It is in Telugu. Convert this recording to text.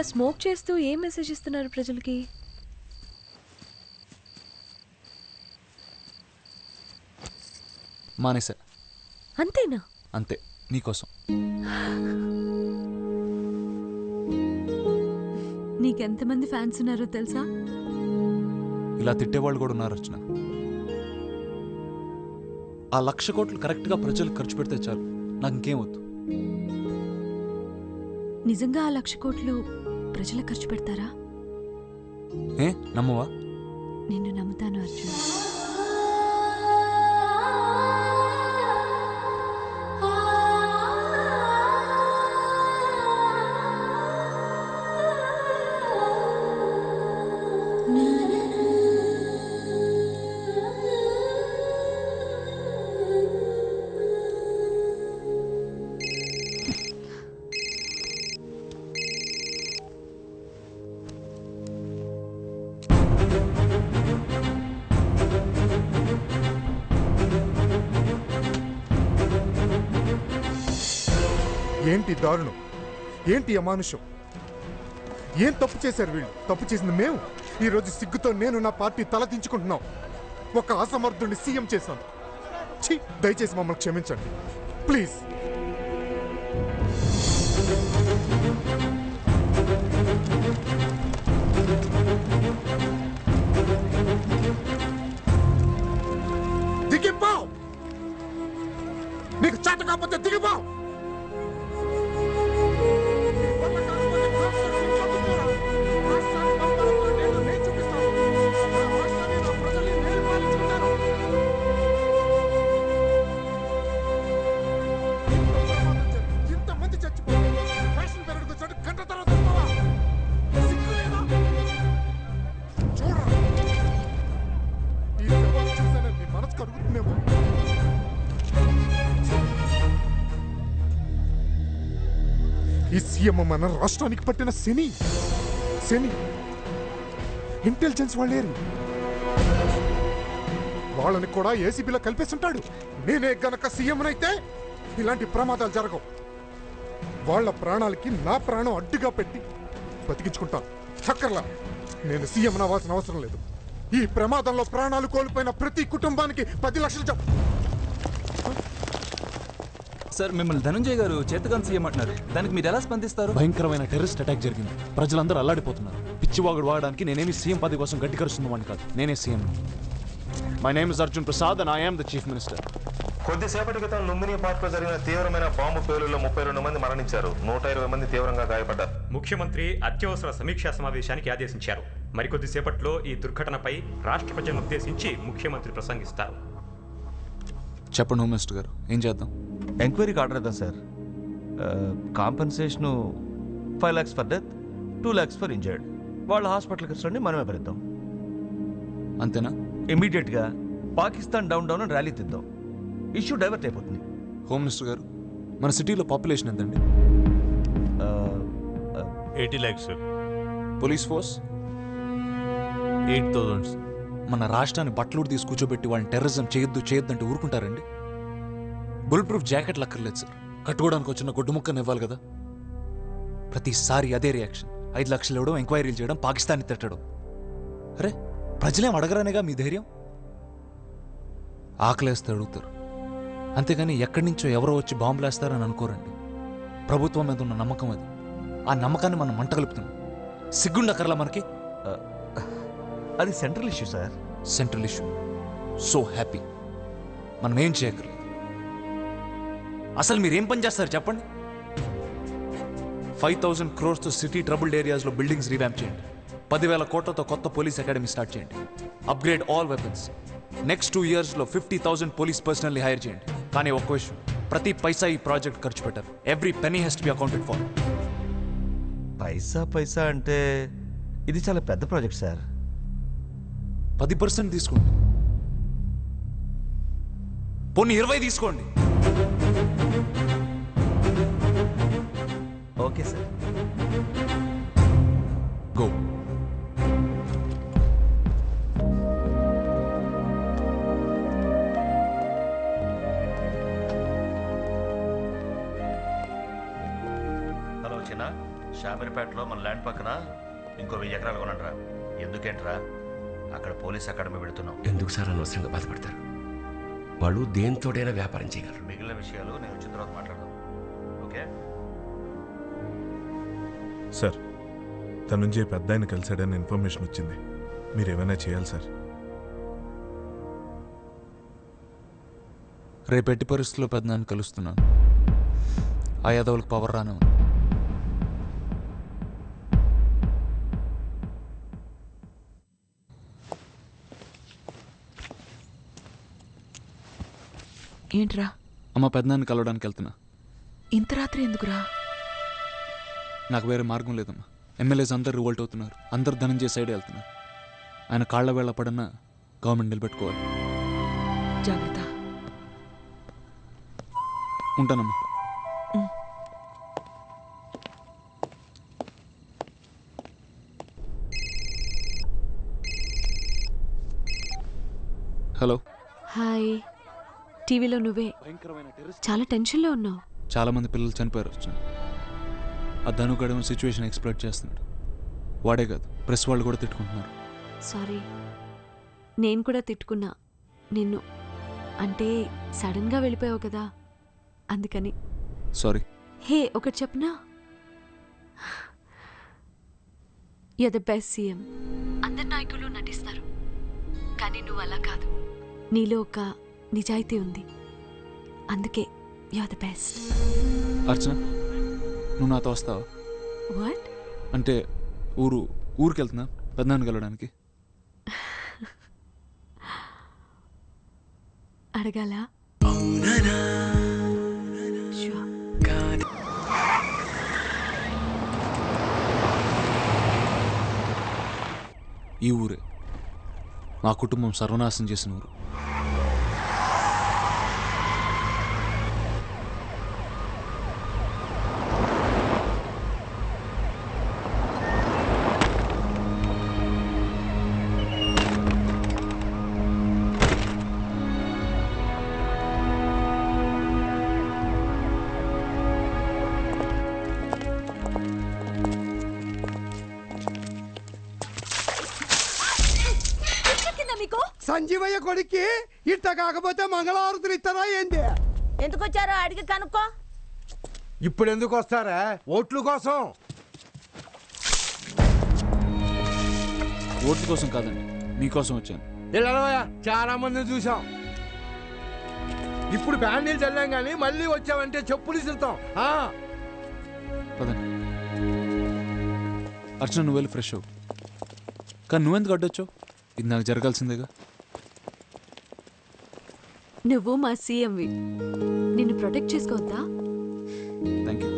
ఇలా స్మోక్ చేస్తూ ఏం మెసేజ్ ఇస్తున్నారు ప్రజలకి? మానేసా. అంతేనా? అంతే, నీకోసం. నీకెంతమంది ఫ్యాన్స్ ఉన్నారో తెలుసా? ఇలా తిట్టేవాళ్ళు కూడా ఉన్నారు అర్చన. ఆ 1,00,000 కోట్లు కరెక్ట్గా ప్రజలకు ఖర్చు పెడితే చాలు, నాకు ఇంకేం వద్దు. నిజంగా ఆ 1,00,000 కోట్లు ప్రజలకు ఖర్చు పెడతారా? ఏ నమ్మవా? నిన్ను నమ్ముతాను అర్జున్. ఏంటి దారుణం, ఏంటి అమానుషం, ఏం తప్పు చేశారు వీళ్ళు? తప్పు చేసింది మేము. ఈరోజు సిగ్గుతో నేను నా పార్టీ తలదించుకుంటున్నాం. ఒక అసమర్థుడిని సీఎం చేశాను. ఛీ, దయచేసి మమ్మల్ని క్షమించండి ప్లీజ్. దిగిపోవు, నీకు చేత కాకపోతే దిగిపోవు. ఈ సీఎం మన రాష్ట్రానికి పట్టిన శని. ఇంటెలిజెన్స్ వాళ్ళేరు, వాళ్ళని కూడా ఏసీబీలో కలిపేస్తుంటాడు. నేనే గనక సీఎంనైతే ఇలాంటి ప్రమాదాలు జరగవు. వాళ్ళ ప్రాణాలకి నా ప్రాణం అడ్డుగా పెట్టి బతికించుకుంటాను. చక్కర్లా, నేను సీఎం అవ్వాల్సిన అవసరం లేదు. ఈ ప్రమాదంలో ప్రాణాలు కోల్పోయిన ప్రతి కుటుంబానికి 10 లక్షలు సార్, మిమ్మల్ని ధనంజయ్ గారు చేతగాన్ సీఎం అంటున్నారు. దానికి మీరు ఎలా స్పందిస్తారు? భయంకరమైన టెర్రరిస్ట్ అటాక్ జరిగింది, ప్రజలందరూ అల్లాడిపోతున్నారు. పిచ్చివాగుడు వాడడానికి నేనేమి సీఎం పదవి కోసం గట్టి కరుస్తున్నవాడిని కాదు, నేనే CM. My name is Arjun Prasad and I am the chief minister. కొద్దిసేపటి క్రితం లుంబిని పార్క్ లో జరిగిన తీవ్రమైన బాంబు పేలుల్లో 32 మంది మరణించారు, 120 మంది తీవ్రంగా గాయపడ్డారు. ముఖ్యమంత్రి అత్యవసర సమీక్షా సమావేశానికి ఆదేశించారు. మరికొద్దిసేపట్లో ఈ దుర్ఘటనపై రాష్ట్ర ప్రజలను ఉద్దేశించి ముఖ్యమంత్రి ప్రసంగిస్తారు. చెప్పండి హోమ్ మినిస్టర్ గారు, ఏం చేద్దాం? ఎంక్వైరీకి ఆర్డర్ ఇద్దాం sir. Compensation 5 lakhs for death, 2 lakhs for injured. వాళ్ళ హాస్పిటల్కి వచ్చండి, మనమే భరిద్దాం. అంతేనా? ఇమీడియట్గా పాకిస్తాన్ డౌన్ డౌన్ అని ర్యాలీ తిద్దాం. ఇష్యూ డైవర్ట్ అయిపోతుంది. హోమ్ మినిస్టర్ గారు, మన సిటీలో పాపులేషన్ ఎంతండి? 80 lakhs. Police force 8,000. మన రాష్ట్రాన్ని బట్టలు తీసి కూర్చోబెట్టి వాళ్ళని టెర్రరిజం చేయొద్దంటే ఊరుకుంటారండి? బుల్ ప్రూఫ్ జాకెట్లు అక్కర్లేదు సార్, కట్టుకోవడానికి వచ్చిన గుడ్డు ముక్కను ఇవ్వాలి కదా. ప్రతిసారి అదే రియాక్షన్. 5 లక్షలు ఇవ్వడం, ఎంక్వైరీలు చేయడం, పాకిస్తాన్ని తిట్టడం. అరే, ప్రజలేం అడగరానేగా మీ ధైర్యం? ఆకలేస్తే అడుగుతారు, అంతేగాని ఎక్కడి నుంచో ఎవరో వచ్చి బాంబులేస్తారని అనుకోరండి. ప్రభుత్వం మీద ఉన్న నమ్మకం అది. ఆ నమ్మకాన్ని మనం మంట కలుపుతున్నాం. సిగ్గుండక్కర్లా మనకి? అది central issue sir. Central issue. So happy. మనం ఏం చేయగలం? అసలు మీరేం పని చేస్తారు చెప్పండి? 5,000 crores సిటీ ట్రబుల్డ్ ఏరియాస్లో బిల్డింగ్స్ రీవ్యాంప్ చేయండి. 10,000 కోట్లతో కొత్త పోలీస్ అకాడమీ స్టార్ట్ చేయండి. Upgrade all weapons. నెక్స్ట్ 2 yearsలో 50,000 పోలీస్ పర్సనల్ని హైర్ చేయండి. కానీ ఒక్క విషయం, ప్రతి పైసా ఈ ప్రాజెక్ట్ ఖర్చు పెట్టారు. Every penny has to be accounted for. Paisa అంటే ఇది చాలా పెద్ద ప్రాజెక్ట్ సార్. 10% తీసుకోండి, పోనీ 20 తీసుకోండి. Okay sir. గో. హలో చిన్న, షామీర్పేటలో మన ల్యాండ్ పక్కన ఇంకో 1000 ఎకరాలు కొనండిరా. ఎందుకేంట్రా, అక్కడ పోలీస్ అకాడమీ పెడుతున్నాం. ఎందుకు సార్ అనవసరంగా బాధపడతారు? వాళ్ళు దేంతోడైనా వ్యాపారం చేయగలరు. మిగిలిన విషయాలు నేను వచ్చిన తర్వాత మాట్లాడదాం. ఓకే సార్, తన నుంచి పెద్ద ఆయన కలిశాడని ఇన్ఫర్మేషన్ వచ్చింది. మీరు ఏమైనా చేయాలి సార్. రేపెట్టి పరిస్థితుల్లో పెద్దనాన్ని కలుస్తున్నాను. ఆ యాదవులకు పవర్ రాను. ఏంట్రా అమ్మ, పెద్దనాన్ని కలవడానికి వెళ్తున్నా. ఇంత రాత్రి ఎందుకురా? నాకు వేరే మార్గం లేదమ్మా. ఎమ్మెల్యేస్ అందరు రివోల్ట్ అవుతున్నారు. అందరు ధనంజయ సైడ్ వెళ్తున్నారు. ఆయన కాళ్ళ వేళ పడన్నా గవర్నమెంట్ నిలబెట్టుకోవాలి. జాగ్రత్త. ఉంటానమ్మా. హలో. హాయ్. టీవీలో నువ్వే చాలా టెన్షన్లో ఉన్నావు. చాలా మంది పిల్లలు చనిపోయారు. ఆ ధనుగడేమో సిచ్యువేషన్ ఎక్స్ప్లోర్ చేస్తున్నాడు. వాడే కాదు, ప్రెస్ వాళ్ళు కూడా తిట్టుకుంటున్నారు. సారీ, నేను కూడా తిట్టుకున్నా నిన్ను. అంటే సడన్గా వెళ్ళిపోయావు కదా, అందుకని. సారీ. హే, ఒకటి చెప్పనా? You're the best CM. అందరు నాయకులు నటిస్తారు, కానీ నువ్వు అలా కాదు. నీలో ఒక నిజాయితీ ఉంది, అందుకే యూర్ ద బెస్ట్. అర్చన, నువ్వు నాతో వస్తావా? వాట్? అంటే ఊరికి వెళ్తున్నా పెద్దనాన్ని కలవడానికి. అడగాల? ఈ ఊరే మా కుటుంబం సర్వనాశనం చేసిన ఊరు. సంజీవయ్య కొడుక్కి ఇట్ట కాకపోతే మంగళహారతులు ఇస్తారా ఏంది? ఎందుకు వచ్చారో అడిగి కనుక్కో. ఇప్పుడు ఎందుకు వస్తారా? ఓట్ల కోసం. ఓట్ల కోసం కాదండి, మీకోసం వచ్చాను. చాలా మందిని చూసాం. ఇప్పుడు బ్యాండీలు చల్లాం కానీ మళ్ళీ వచ్చావంటే చెప్పులు ఇస్తాం. పదండి. అర్చన, నువ్వు వెళ్ళి ఫ్రెష్ అవ్వు. కానీ నువ్వెందుకు అడ్డొచ్చావు? ఇది నాకు జరగాల్సిందేగా. నువ్వు మా సీఎంవి, నిన్ను ప్రొటెక్ట్ చేసుకోవద్దా? Thank you.